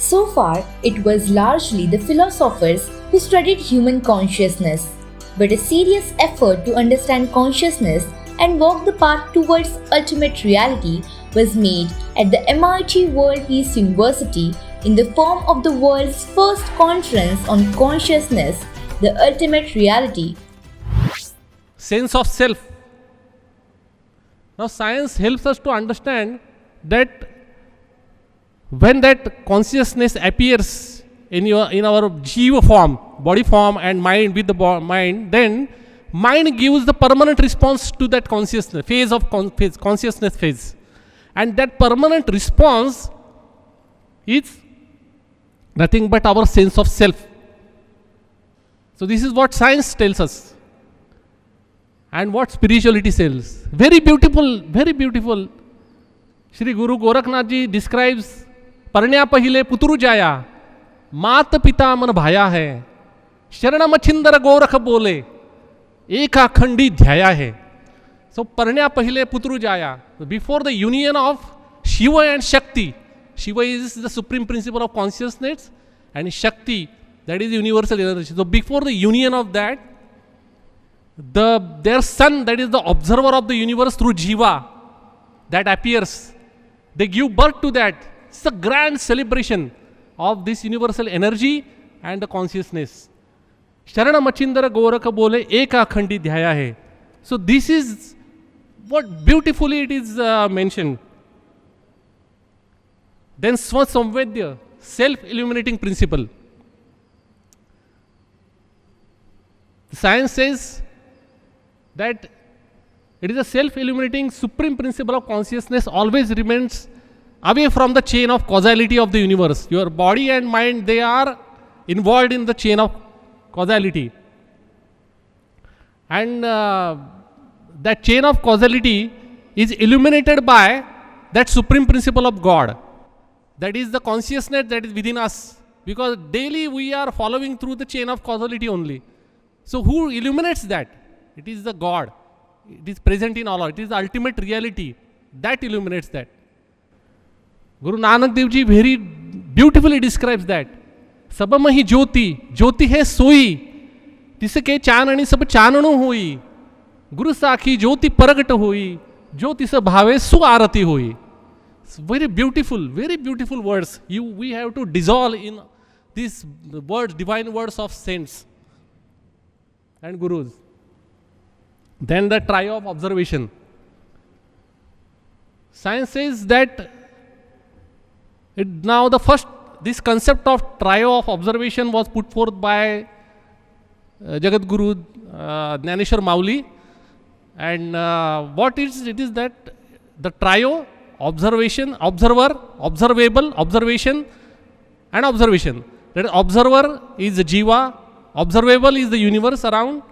So far, it was largely the philosophers who studied human consciousness, but a serious effort to understand consciousness and walk the path towards ultimate reality was made at the MIT World Peace University in the form of the world's first conference on consciousness, the ultimate reality. Sense of self. Now science helps us to understand that when that consciousness appears in our jiva form, body form and mind with the mind, then mind gives the permanent response to that consciousness, consciousness phase. And that permanent response is nothing but our sense of self. So this is what science tells us. And what spirituality tells. Very beautiful, very beautiful. Shri Guru Gorakhnath ji describes परण्या पहिले पुतरु जाया मात पिता मन भाया है शरण मच्छिंदर गोरख बोले एका खंडी ध्याया है. So परण्या पहिले पुतरु जाया, before the union of Shiva and Shakti. Shiva is the supreme principle of consciousness and Shakti, that is universal energy. So before the union of that, their son, that is the observer of the universe through Jiva, that appears. They give birth to that. It's a grand celebration of this universal energy and the consciousness. Sharana Machindara Goraka Bole Eka Khandi Dhyaya Hai. So this is what beautifully it is mentioned. Then Swasamvedya, self-illuminating principle. Science says that it is a self-illuminating supreme principle of consciousness always remains away from the chain of causality of the universe. Your body and mind, they are involved in the chain of causality. And that chain of causality is illuminated by that supreme principle of God. That is the consciousness that is within us. Because daily we are following through the chain of causality only. So who illuminates that? It is the God. It is present in all. It is the ultimate reality. That illuminates that. Guru Nanak Dev Ji very beautifully describes that. Sabam hi jyoti, jyoti hai soi, tisake chanani sab chananu hui. Guru sakhi jyoti paragat hui, jyoti sa bhave su arati hui. It's very beautiful words. We have to dissolve in these words, divine words of saints and gurus. Then the trio of observation. Science says that now this concept of trio of observation was put forth by Jagat Guru Jnaneshwar Mauli. And what it is that the trio, observation, observer, observable, observation and observation. That observer is the jiva, observable is the universe around,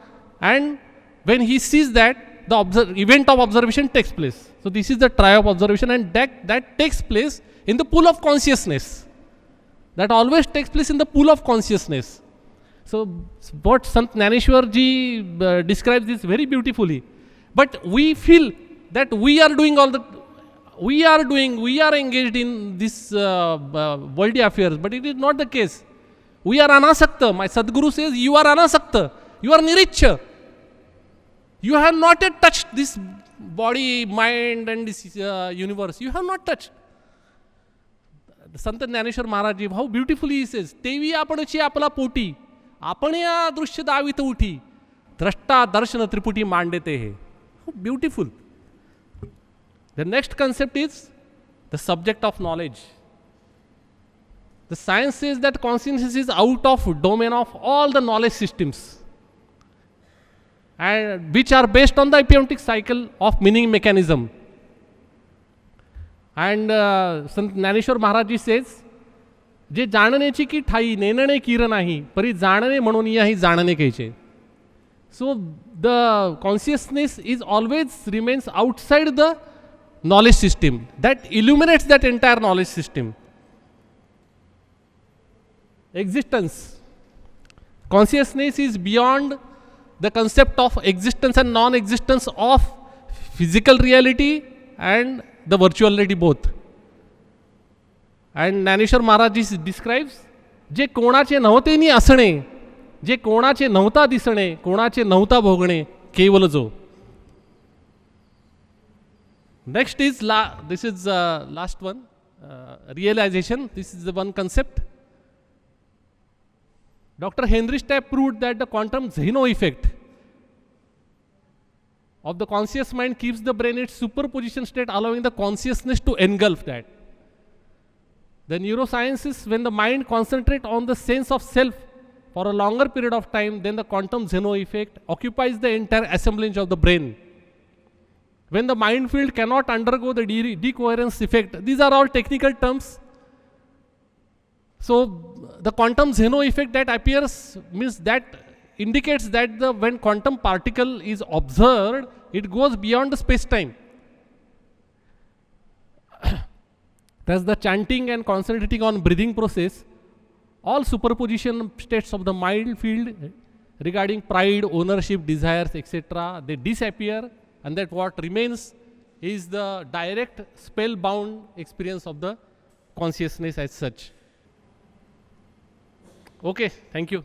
and when he sees that, the event of observation takes place. So this is the trio of observation, and that takes place in the pool of consciousness. That always takes place in the pool of consciousness. So what Sant Jnaneshwar Ji describes this very beautifully. But we feel that we are engaged in this worldly affairs, but it is not the case. We are anasakta. My Sadguru says, you are anasakta. You are niricha. You have not yet touched this body, mind and this universe. You have not touched. Sant Dnyaneshwar Maharaj ji how beautifully he says, तेवी आपणची आपला पोटी आपण या दृश्य दावित उठी द्रष्टा दर्शन त्रिपुटी मांडते है. How beautiful. The next concept is the subject of knowledge. The science says that consciousness is out of domain of all the knowledge systems, and which are based on the epiontic cycle of meaning mechanism. And Sant Jnaneshwar Maharaj Ji says, जे जाणण्याची की ठाई नेणणे किर नाही परी जाणणे म्हणून याही जाणणे कहीचे. So the consciousness is always remains outside the knowledge system that illuminates that entire knowledge system. Existence. Consciousness is beyond the concept of existence and non-existence of physical reality and the virtual reality both. And Dnyaneshwar Maharaj describes जे कोणाचे नव्हते नी असणे, जे कोणाचे नव्हता दिसणे, कोणाचे नव्हता भोगणे, केवल जो. Next is this is last one, realization. This is the one concept. Dr. Henry Stapp proved that the quantum Zeno effect of the conscious mind keeps the brain in its superposition state, allowing the consciousness to engulf that. The neurosciences, when the mind concentrates on the sense of self for a longer period of time, then the quantum Zeno effect occupies the entire assemblage of the brain. When the mind field cannot undergo the decoherence effect, these are all technical terms. So the quantum Zeno effect that appears means that indicates that when quantum particle is observed, it goes beyond the space-time. Thus the chanting and concentrating on breathing process, all superposition states of the mind field regarding pride, ownership, desires, etc., they disappear, and that what remains is the direct spellbound experience of the consciousness as such. Okay, thank you.